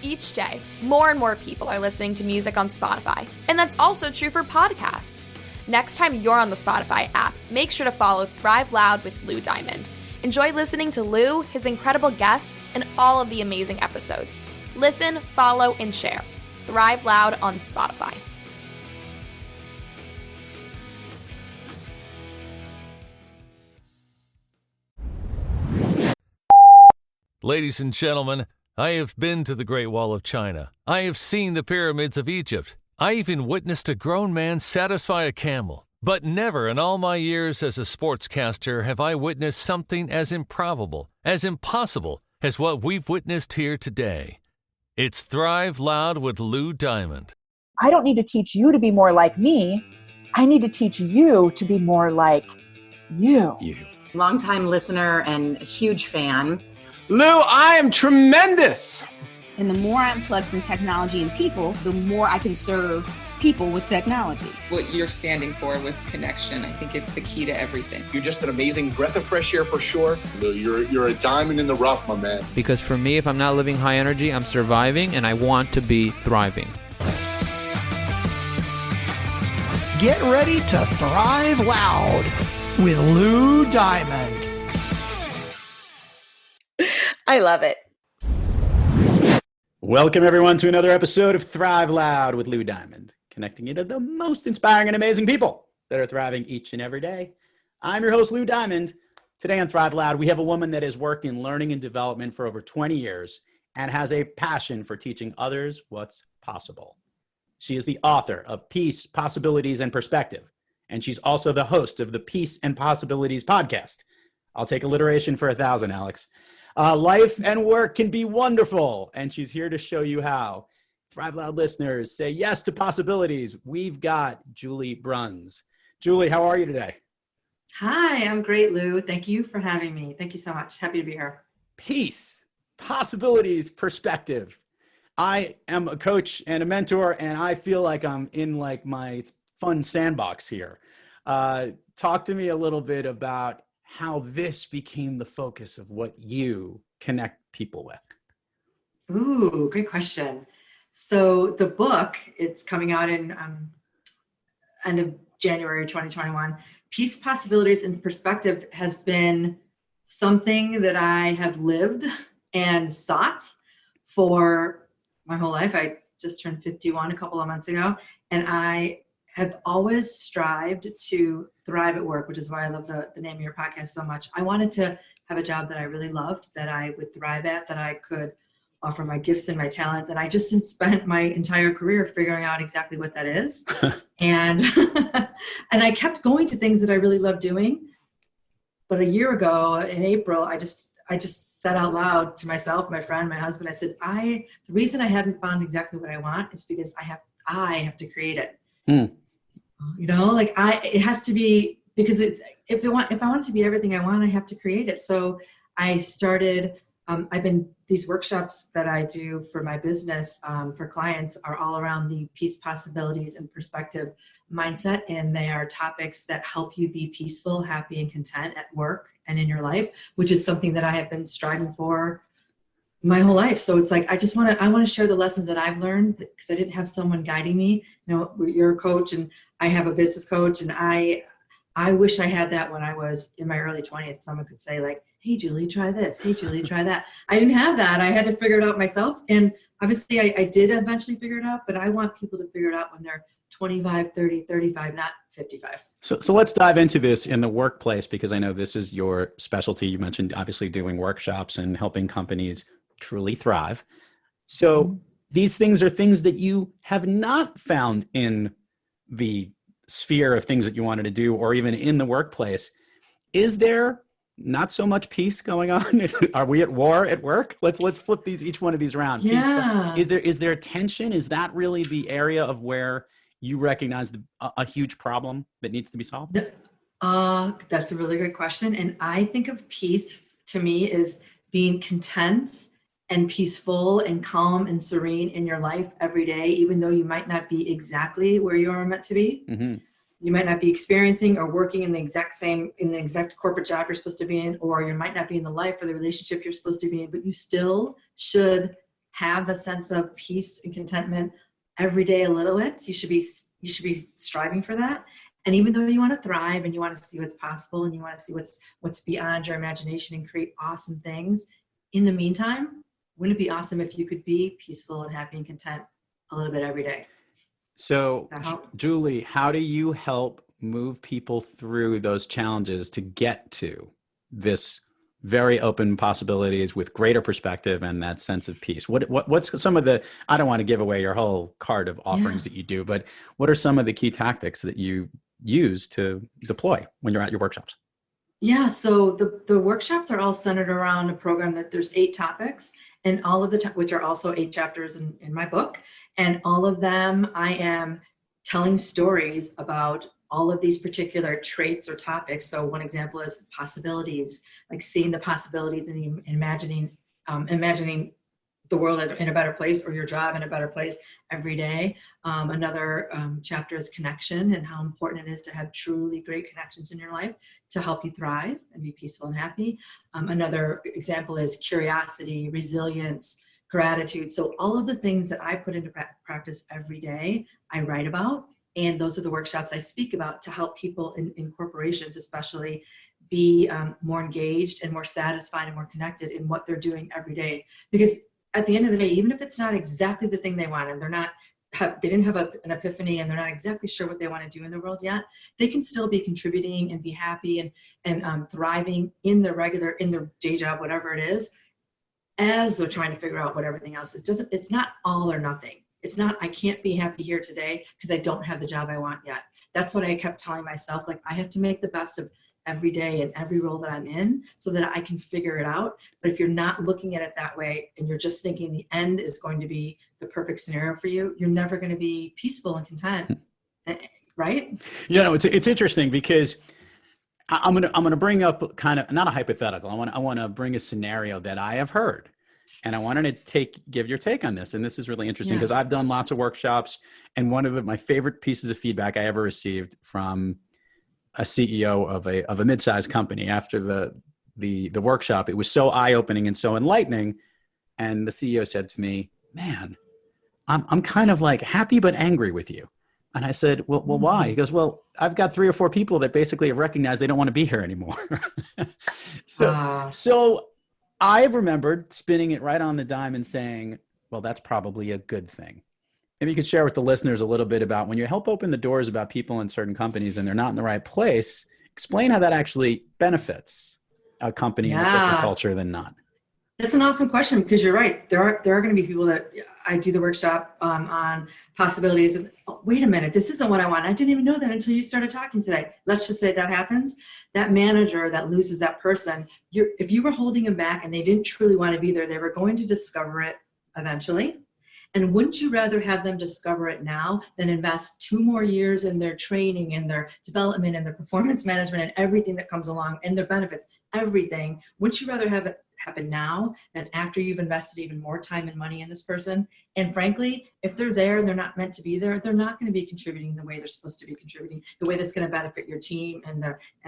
Each day, more and more people are listening to music on Spotify, and that's also true for podcasts. Next time you're on the Spotify app, make sure to follow Thrive Loud with Lou Diamond. Enjoy listening to Lou, his incredible guests, and all of the amazing episodes. Listen, follow, and share. Thrive Loud on Spotify. Ladies and gentlemen, I have been to the Great Wall of China. I have seen the pyramids of Egypt. I even witnessed a grown man satisfy a camel. But never in all my years as a sportscaster have I witnessed something as improbable, as impossible as what we've witnessed here today. It's Thrive Loud with Lou Diamond. I don't need to teach you to be more like me. I need to teach you to be more like you. Longtime listener and a huge fan. Lou, I am tremendous. And the more I'm plugged in technology and people, the more I can serve people with technology. What you're standing for with connection, I think it's the key to everything. You're just an amazing breath of fresh air for sure. Lou, you're a diamond in the rough, my man. Because for me, if I'm not living high energy, I'm surviving and I want to be thriving. Get ready to thrive loud with Lou Diamond. I love it. Welcome, everyone, to another episode of Thrive Loud with Lou Diamond, connecting you to the most inspiring and amazing people that are thriving each and every day. I'm your host, Lou Diamond. Today on Thrive Loud, we have a woman that has worked in learning and development for over 20 years and has a passion for teaching others what's possible. She is the author of Peace, Possibilities, and Perspective, and she's also the host of the Peace and Possibilities podcast. I'll take alliteration for 1,000, Alex. Life and work can be wonderful, and she's here to show you how. Thrive Loud listeners, say yes to possibilities. We've got Julie Bruns. Julie, how are you today? Hi, I'm great, Lou. Thank you for having me. Thank you so much. Happy to be here. Peace, possibilities, perspective. I am a coach and a mentor, and I feel like I'm in like my fun sandbox here. Talk to me a little bit about how this became the focus of what you connect people with. Ooh, great question. So the book, it's coming out in end of January 2021. Peace, Possibilities, and Perspective has been something that I have lived and sought for my whole life. I just turned 51 a couple of months ago, and I have always strived to thrive at work, which is why I love the name of your podcast so much. I wanted to have a job that I really loved, that I would thrive at, that I could offer my gifts and my talents. And I just spent my entire career figuring out exactly what that is. and I kept going to things that I really loved doing. But a year ago in April, I just said out loud to myself, my friend, my husband, I said, the reason I haven't found exactly what I want is because I have to create it. You know, like it has to be, because if I want it to be everything I want, I have to create it. So I started, these workshops that I do for my business, for clients, are all around the peace, possibilities, and perspective mindset. And they are topics that help you be peaceful, happy, and content at work and in your life, which is something that I have been striving for my whole life. So it's like, I want to share the lessons that I've learned, because I didn't have someone guiding me. You know, you're a coach and I have a business coach, and I wish I had that when I was in my early 20s. Someone could say like, hey, Julie, try this. Hey, Julie, try that. I didn't have that. I had to figure it out myself. And obviously I did eventually figure it out, but I want people to figure it out when they're 25, 30, 35, not 55. So let's dive into this in the workplace, because I know this is your specialty. You mentioned obviously doing workshops and helping companies truly thrive. So these things are things that you have not found in the sphere of things that you wanted to do, or even in the workplace. Is there not so much peace going on? Are we at war at work? Let's flip each one of these around. Yeah. Is there tension? Is that really the area of where you recognize a huge problem that needs to be solved? That's a really good question. And I think of peace to me is being content and peaceful and calm and serene in your life every day, even though you might not be exactly where you are meant to be. Mm-hmm. You might not be experiencing or working in the exact corporate job you're supposed to be in, or you might not be in the life or the relationship you're supposed to be in, but you still should have a sense of peace and contentment every day a little bit. You should be striving for that. And even though you want to thrive and you want to see what's possible and you want to see what's beyond your imagination and create awesome things, in the meantime, wouldn't it be awesome if you could be peaceful and happy and content a little bit every day? So, Julie, how do you help move people through those challenges to get to this very open possibilities with greater perspective and that sense of peace? What's some of the, I don't want to give away your whole card of offerings that you do, but what are some of the key tactics that you use to deploy when you're at your workshops? Yeah, so the workshops are all centered around a program that there's 8 topics, and all of which are also 8 chapters in my book. And all of them, I am telling stories about all of these particular traits or topics. So one example is possibilities, like seeing the possibilities and imagining the world in a better place, or your job in a better place every day. Another chapter is connection and how important it is to have truly great connections in your life to help you thrive and be peaceful and happy. Another example is curiosity, resilience, gratitude. So all of the things that I put into practice every day, I write about. And those are the workshops I speak about to help people in corporations, especially, be more engaged and more satisfied and more connected in what they're doing every day. Because at the end of the day, even if it's not exactly the thing they want, and they didn't have an epiphany and they're not exactly sure what they want to do in the world yet, they can still be contributing and be happy and thriving in their day job, whatever it is, as they're trying to figure out what everything else is. It's not all or nothing. It's not, I can't be happy here today because I don't have the job I want yet. That's what I kept telling myself. Like, I have to make the best of every day and every role that I'm in so that I can figure it out. But if you're not looking at it that way and you're just thinking the end is going to be the perfect scenario for you, you're never going to be peaceful and content, right? It's interesting because I'm gonna bring up kind of not a hypothetical. I want to bring a scenario that I have heard. And I wanted to give your take on this. And this is really interesting because I've done lots of workshops. And one of my favorite pieces of feedback I ever received from a CEO of a mid-sized company after the workshop, it was so eye-opening and so enlightening. And the CEO said to me, "Man, I'm kind of like happy but angry with you." And I said, well, why? He goes, "Well, I've got 3 or 4 people that basically have recognized they don't want to be here anymore." So I remembered spinning it right on the dime and saying, well, that's probably a good thing. Maybe you could share with the listeners a little bit about when you help open the doors about people in certain companies and they're not in the right place, explain how that actually benefits a company and a corporate culture than not. That's an awesome question, because you're right. There are going to be people that I do the workshop on possibilities of, oh, wait a minute, this isn't what I want. I didn't even know that until you started talking today. Let's just say that happens. That manager that loses that person, if you were holding them back and they didn't truly want to be there, they were going to discover it eventually. And wouldn't you rather have them discover it now than invest 2 more years in their training and their development and their performance management and everything that comes along and their benefits, everything? Wouldn't you rather have it happen now than after you've invested even more time and money in this person? And frankly, if they're there and they're not meant to be there, they're not going to be contributing the way they're supposed to be contributing, the way that's going to benefit your team and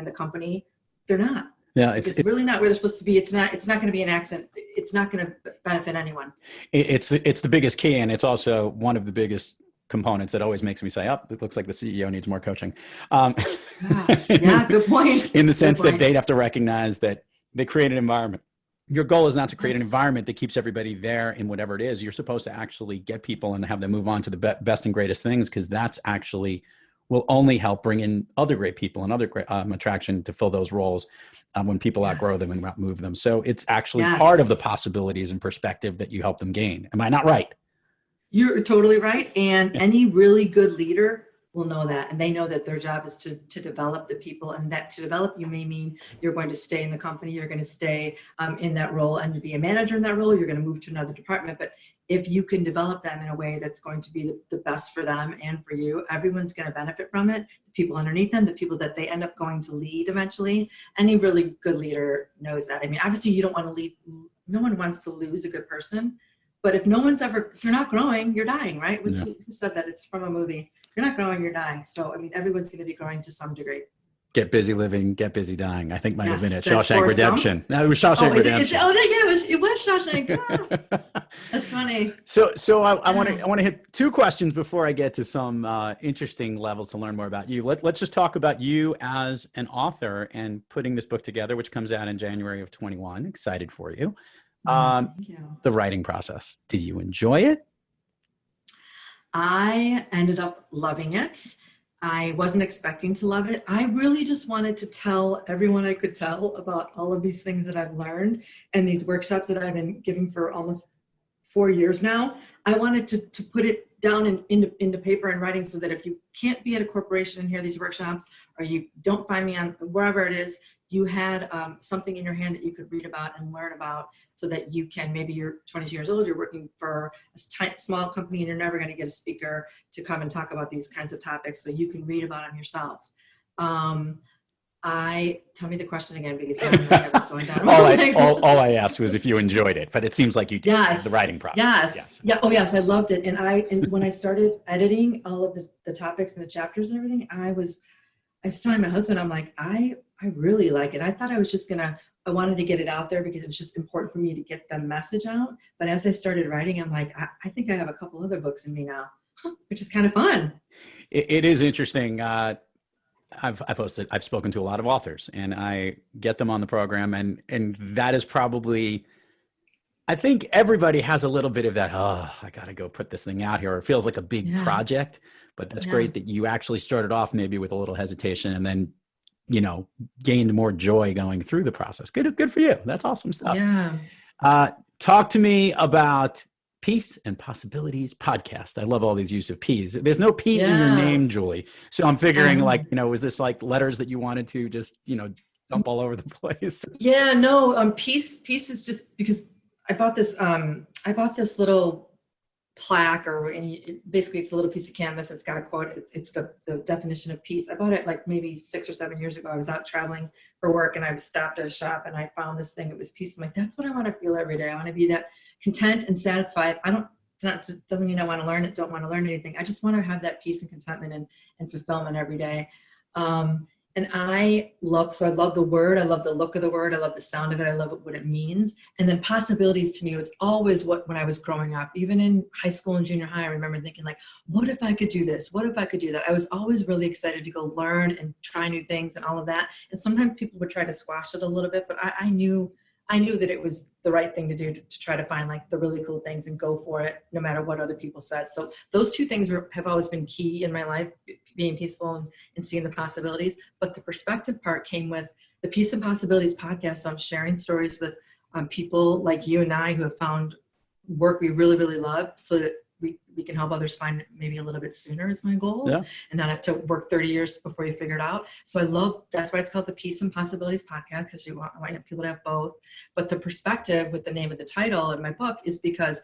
the company. They're not. Yeah, it's really not where they're supposed to be. It's not going to be an accident. It's not going to benefit anyone. It's the biggest key, and it's also one of the biggest components that always makes me say, "Oh, it looks like the CEO needs more coaching." Good point. In the sense that they'd have to recognize that they create an environment. Your goal is not to create an environment that keeps everybody there in whatever it is. You're supposed to actually get people and have them move on to the best and greatest things, because that's actually will only help bring in other great people and other great attraction to fill those roles when people outgrow them and move them. So it's actually part of the possibilities and perspective that you help them gain. Am I not right? You're totally right. And any really good leader will know that. And they know that their job is to develop the people, and that to develop you may mean you're going to stay in the company, you're going to stay in that role and be a manager in that role, you're going to move to another department. But if you can develop them in a way that's going to be the best for them and for you, everyone's going to benefit from it. The people underneath them, the people that they end up going to lead eventually. Any really good leader knows that. I mean, obviously you don't want to lead. No one wants to lose a good person. But if you're not growing, you're dying, right? Who said that? It's from a movie. If you're not growing, you're dying. So, I mean, everyone's going to be growing to some degree. Get Busy Living, Get Busy Dying. I think might have been it. That's Shawshank Redemption. No, it was Shawshank Redemption. It was Shawshank. Ah, that's funny. So I want to hit two questions before I get to some interesting levels to learn more about you. Let's just talk about you as an author and putting this book together, which comes out in January of 21. Excited for you. Thank you. The writing process. Did you enjoy it? I ended up loving it. I wasn't expecting to love it. I really just wanted to tell everyone I could tell about all of these things that I've learned and these workshops that I've been giving for almost 4 years now. I wanted to put it down into paper and writing so that if you can't be at a corporation and hear these workshops, or you don't find me on wherever it is, you had something in your hand that you could read about and learn about, so that you can, maybe you're 22 years old, you're working for a small company and you're never going to get a speaker to come and talk about these kinds of topics, so you can read about them yourself. Tell me the question again, because I don't know what's going down. all I asked was if you enjoyed it, but it seems like you did. Yes. The writing process. Yes. Yeah. Oh yes, I loved it. And when I started editing all of the topics and the chapters and everything, I was telling my husband, I'm like, I really like it. I thought I wanted to get it out there because it was just important for me to get the message out. But as I started writing, I'm like, I think I have a couple other books in me now, which is kind of fun. It is interesting. I've spoken to a lot of authors, and I get them on the program, and that is probably, I think everybody has a little bit of that, I got to go put this thing out here. Or it feels like a big project, but that's great that you actually started off maybe with a little hesitation and then, gained more joy going through the process. Good for you. That's awesome stuff. Yeah. Talk to me about Peace and Possibilities podcast. I love all these use of P's. There's no P's in your name, Julie. So I'm figuring was this like letters that you wanted to just, dump all over the place? Yeah, no, Peace is just because I bought this little plaque, basically it's a little piece of canvas. It's got a quote. It's the definition of peace. I bought it like maybe 6 or 7 years ago. I was out traveling for work and I stopped at a shop and I found this thing. It was peace. I'm like, that's what I want to feel every day. I want to be that content and satisfied. Doesn't mean I want to learn it, don't want to learn anything. I just want to have that peace and contentment and fulfillment every day. And I love the word. I love the look of the word. I love the sound of it. I love what it means. And then possibilities to me was always when I was growing up, even in high school and junior high, I remember thinking like, what if I could do this? What if I could do that? I was always really excited to go learn and try new things and all of that. And sometimes people would try to squash it a little bit, but I knew that it was the right thing to do to try to find like the really cool things and go for it no matter what other people said. So those two things have always been key in my life, being peaceful and seeing the possibilities. But the perspective part came with the Peace and Possibilities podcast. So I'm sharing stories with people like you and I who have found work we really, really love, so that we can help others find it maybe a little bit sooner is my goal, and not have to work 30 years before you figure it out. So that's why it's called the Peace and Possibilities podcast, because I want people to have both. But the perspective with the name of the title of my book is because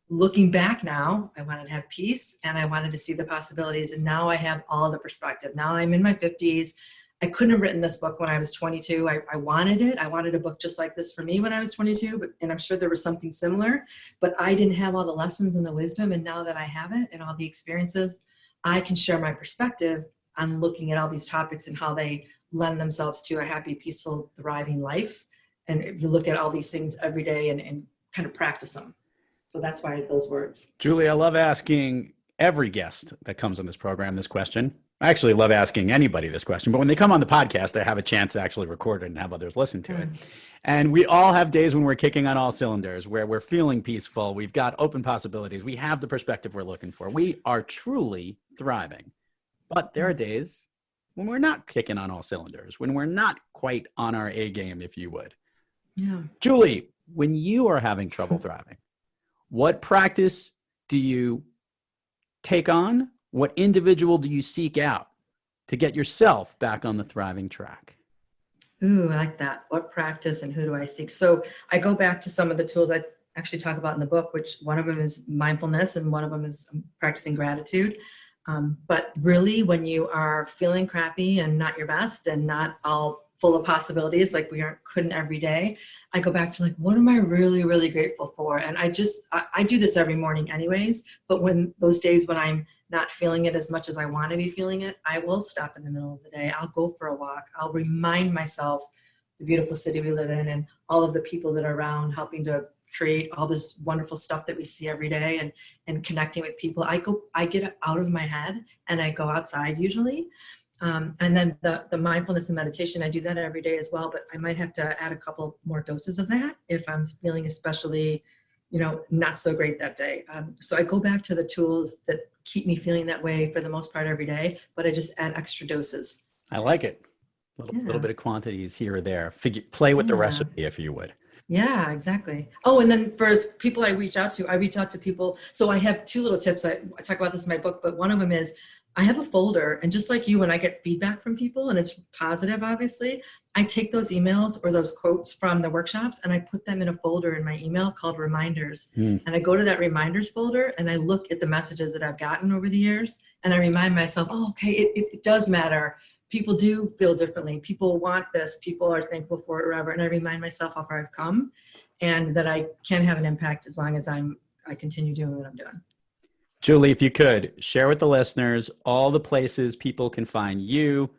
looking back now, I wanted to have peace and I wanted to see the possibilities. And now I have all the perspective. Now I'm in my 50s. I couldn't have written this book when I was 22. I wanted it. I wanted a book just like this for me when I was 22, and I'm sure there was something similar, but I didn't have all the lessons and the wisdom. And now that I have it and all the experiences, I can share my perspective on looking at all these topics and how they lend themselves to a happy, peaceful, thriving life. And if you look at all these things every day and kind of practice them. So that's why those words. Julie, I love asking every guest that comes on this program this question. I actually love asking anybody this question, but when they come on the podcast, I have a chance to actually record it and have others listen to it. And we all have days when we're kicking on all cylinders, where we're feeling peaceful. We've got open possibilities. We have the perspective we're looking for. We are truly thriving. But there are days when we're not kicking on all cylinders, when we're not quite on our A game, if you would. Yeah. Julie, when you are having trouble thriving, what practice do you take on? What individual do you seek out to get yourself back on the thriving track? Ooh, I like that. What practice and who do I seek? So I go back to some of the tools I actually talk about in the book, which one of them is mindfulness and one of them is practicing gratitude. But really, when you are feeling crappy and not your best and not all full of possibilities, like we couldn't every day, I go back to like, what am I really, really grateful for? And I do this every morning anyways, but when those days when I'm not feeling it as much as I want to be feeling it, I will stop in the middle of the day. I'll go for a walk. I'll remind myself the beautiful city we live in and all of the people that are around helping to create all this wonderful stuff that we see every day, and connecting with people. I get out of my head and I go outside usually. And then the mindfulness and meditation, I do that every day as well, but I might have to add a couple more doses of that if I'm feeling especially, not so great that day. So I go back to the tools that keep me feeling that way for the most part every day, but I just add extra doses. I like it. Little bit of quantities here or there. Play with the recipe if you would. Yeah, exactly. Oh, and then for people I reach out to people. So I have two little tips. I talk about this in my book, but one of them is I have a folder, and just like you, when I get feedback from people and it's positive, obviously, I take those emails or those quotes from the workshops and I put them in a folder in my email called reminders. And I go to that reminders folder and I look at the messages that I've gotten over the years, and I remind myself, oh, okay, it does matter. People do feel differently. People want this. People are thankful for it, whatever. And I remind myself how far I've come and that I can have an impact as long as I continue doing what I'm doing. Julie, if you could share with the listeners all the places people can find you,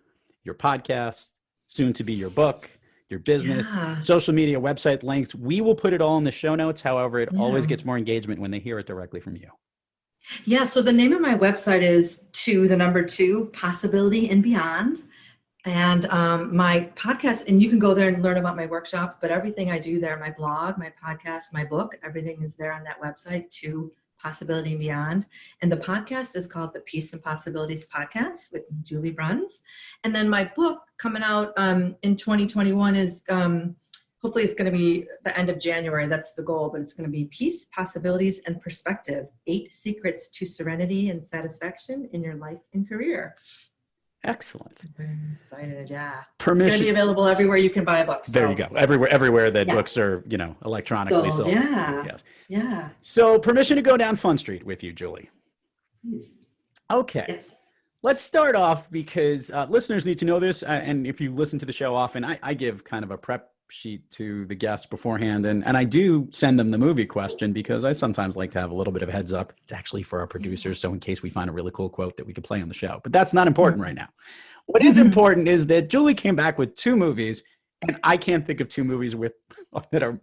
your podcast, soon to be your book, your business, social media, website links. We will put it all in the show notes. However, it always gets more engagement when they hear it directly from you. Yeah. So the name of my website is 2 Possibility and Beyond. And my podcast, and you can go there and learn about my workshops, but everything I do there, my blog, my podcast, my book, everything is there on that website, 2 Possibility and Beyond. And the podcast is called the Peace and Possibilities Podcast with Julie Bruns. And then my book coming out in 2021 is hopefully it's going to be the end of January. That's the goal, but it's going to be Peace, Possibilities, and Perspective, 8 Secrets to Serenity and Satisfaction in Your Life and Career. Excellent. I'm excited. Yeah. Permission. It's going to be available everywhere you can buy a book. So. There you go. Everywhere that books are, electronically sold. Yeah. Yes. Yeah. So permission to go down Fun Street with you, Julie. Please. Okay. Yes. Let's start off because listeners need to know this. And if you listen to the show often, I give kind of a prep sheet to the guests beforehand. And I do send them the movie question because I sometimes like to have a little bit of a heads up. It's actually for our producers. So in case we find a really cool quote that we can play on the show, but that's not important right now. What is important is that Julie came back with 2 movies, and I can't think of 2 movies that are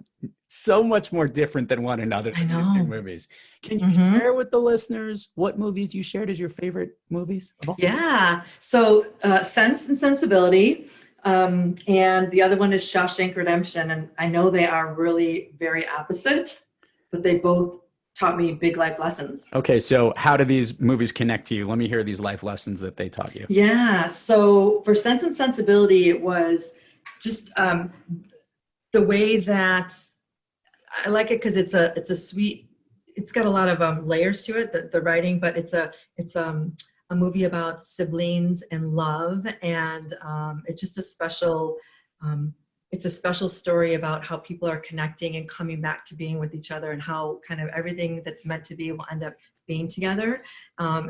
so much more different than one another than these 2 movies. Can you share with the listeners what movies you shared as your favorite movies? Yeah. So Sense and Sensibility. And the other one is Shawshank Redemption. And I know they are really very opposite, but they both taught me big life lessons. Okay. So how do these movies connect to you? Let me hear these life lessons that they taught you. Yeah. So for Sense and Sensibility, it was just the way that I like it because it's a sweet, it's got a lot of layers to it, the writing, but it's a movie about siblings and love, and it's just a special story about how people are connecting and coming back to being with each other, and how kind of everything that's meant to be will end up being together.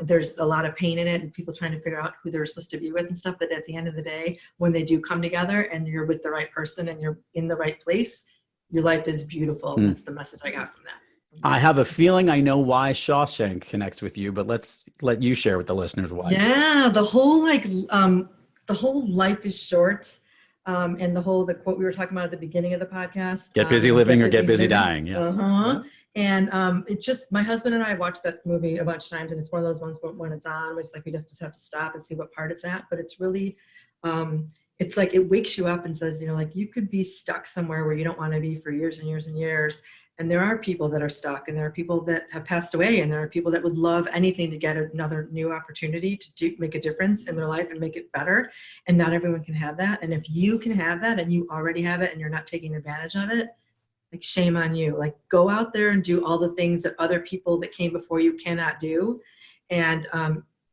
There's a lot of pain in it and people trying to figure out who they're supposed to be with and stuff, but at the end of the day, when they do come together and you're with the right person and you're in the right place, your life is beautiful. That's the message I got from that. I have a feeling I know why Shawshank connects with you, but let's let you share with the listeners why. Yeah, the whole life is short, and the quote we were talking about at the beginning of the podcast. Get busy living or get busy dying. Yeah. Yeah. And it's just, my husband and I watched that movie a bunch of times, and it's one of those ones when it's on, it's like we just have to stop and see what part it's at. But it's really, it's like it wakes you up and says, you could be stuck somewhere where you don't want to be for years and years and years. And there are people that are stuck, and there are people that have passed away, and there are people that would love anything to get another new opportunity to make a difference in their life and make it better. And not everyone can have that. And if you can have that and you already have it and you're not taking advantage of it, like, shame on you. Like, go out there and do all the things that other people that came before you cannot do, and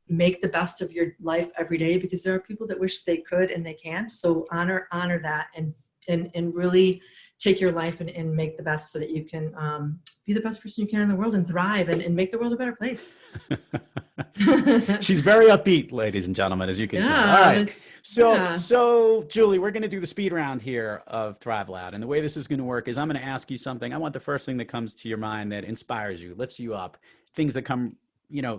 make the best of your life every day, because there are people that wish they could and they can't. So honor that and and really take your life and make the best so that you can be the best person you can in the world and thrive and make the world a better place. She's very upbeat, ladies and gentlemen, as you can tell. All right. So Julie, we're going to do the speed round here of Thrive Loud. And the way this is going to work is I'm going to ask you something. I want the first thing that comes to your mind that inspires you, lifts you up, things that come,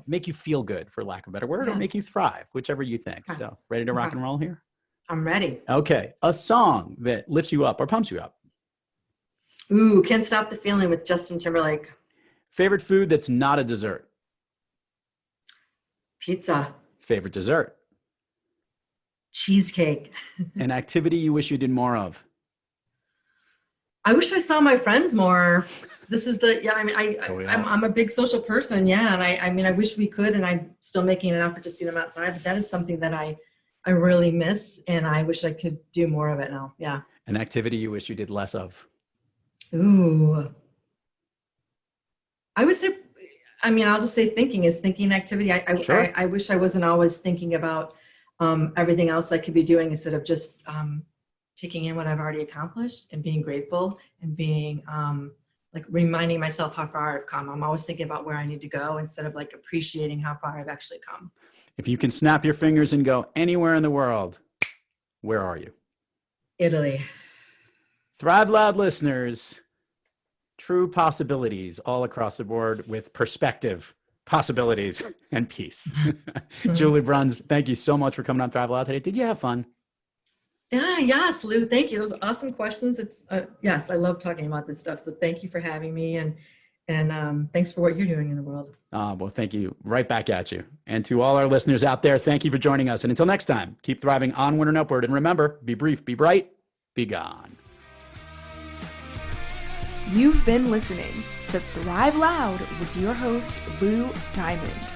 make you feel good, for lack of a better word, or make you thrive, whichever you think. Okay. So ready to rock and roll here? I'm ready. Okay. A song that lifts you up or pumps you up. Ooh, Can't Stop the Feeling with Justin Timberlake. Favorite food that's not a dessert? Pizza. Favorite dessert? Cheesecake. An activity you wish you did more of? I wish I saw my friends more. This is I'm a big social person. Yeah. And I wish we could, and I'm still making an effort to see them outside, but that is something that I really miss, and I wish I could do more of it now. Yeah. An activity you wish you did less of? Ooh. I would say, I'll just say thinking activity. I wish I wasn't always thinking about everything else I could be doing instead of just taking in what I've already accomplished and being grateful and being reminding myself how far I've come. I'm always thinking about where I need to go instead of appreciating how far I've actually come. If you can snap your fingers and go anywhere in the world, where are you? Italy. Thrive Loud listeners, true possibilities all across the board with perspective, possibilities, and peace. Julie Bruns, thank you so much for coming on Thrive Loud today. Did you have fun? Yes, Lou. Thank you. Those are awesome questions. It's yes, I love talking about this stuff. So thank you for having me, and thanks for what you're doing in the world. Well, thank you. Right back at you. And to all our listeners out there, thank you for joining us. And until next time, keep thriving onward and upward. And remember, be brief, be bright, be gone. You've been listening to Thrive Loud with your host, Lou Diamond.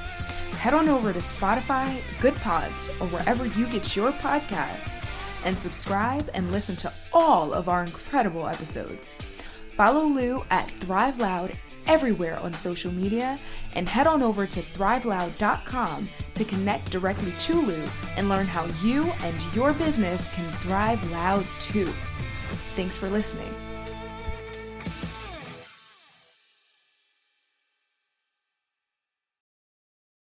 Head on over to Spotify, Good Pods, or wherever you get your podcasts, and subscribe and listen to all of our incredible episodes. Follow Lou at Thrive Loud everywhere on social media, and head on over to thriveloud.com to connect directly to Lou and learn how you and your business can thrive loud too. Thanks for listening.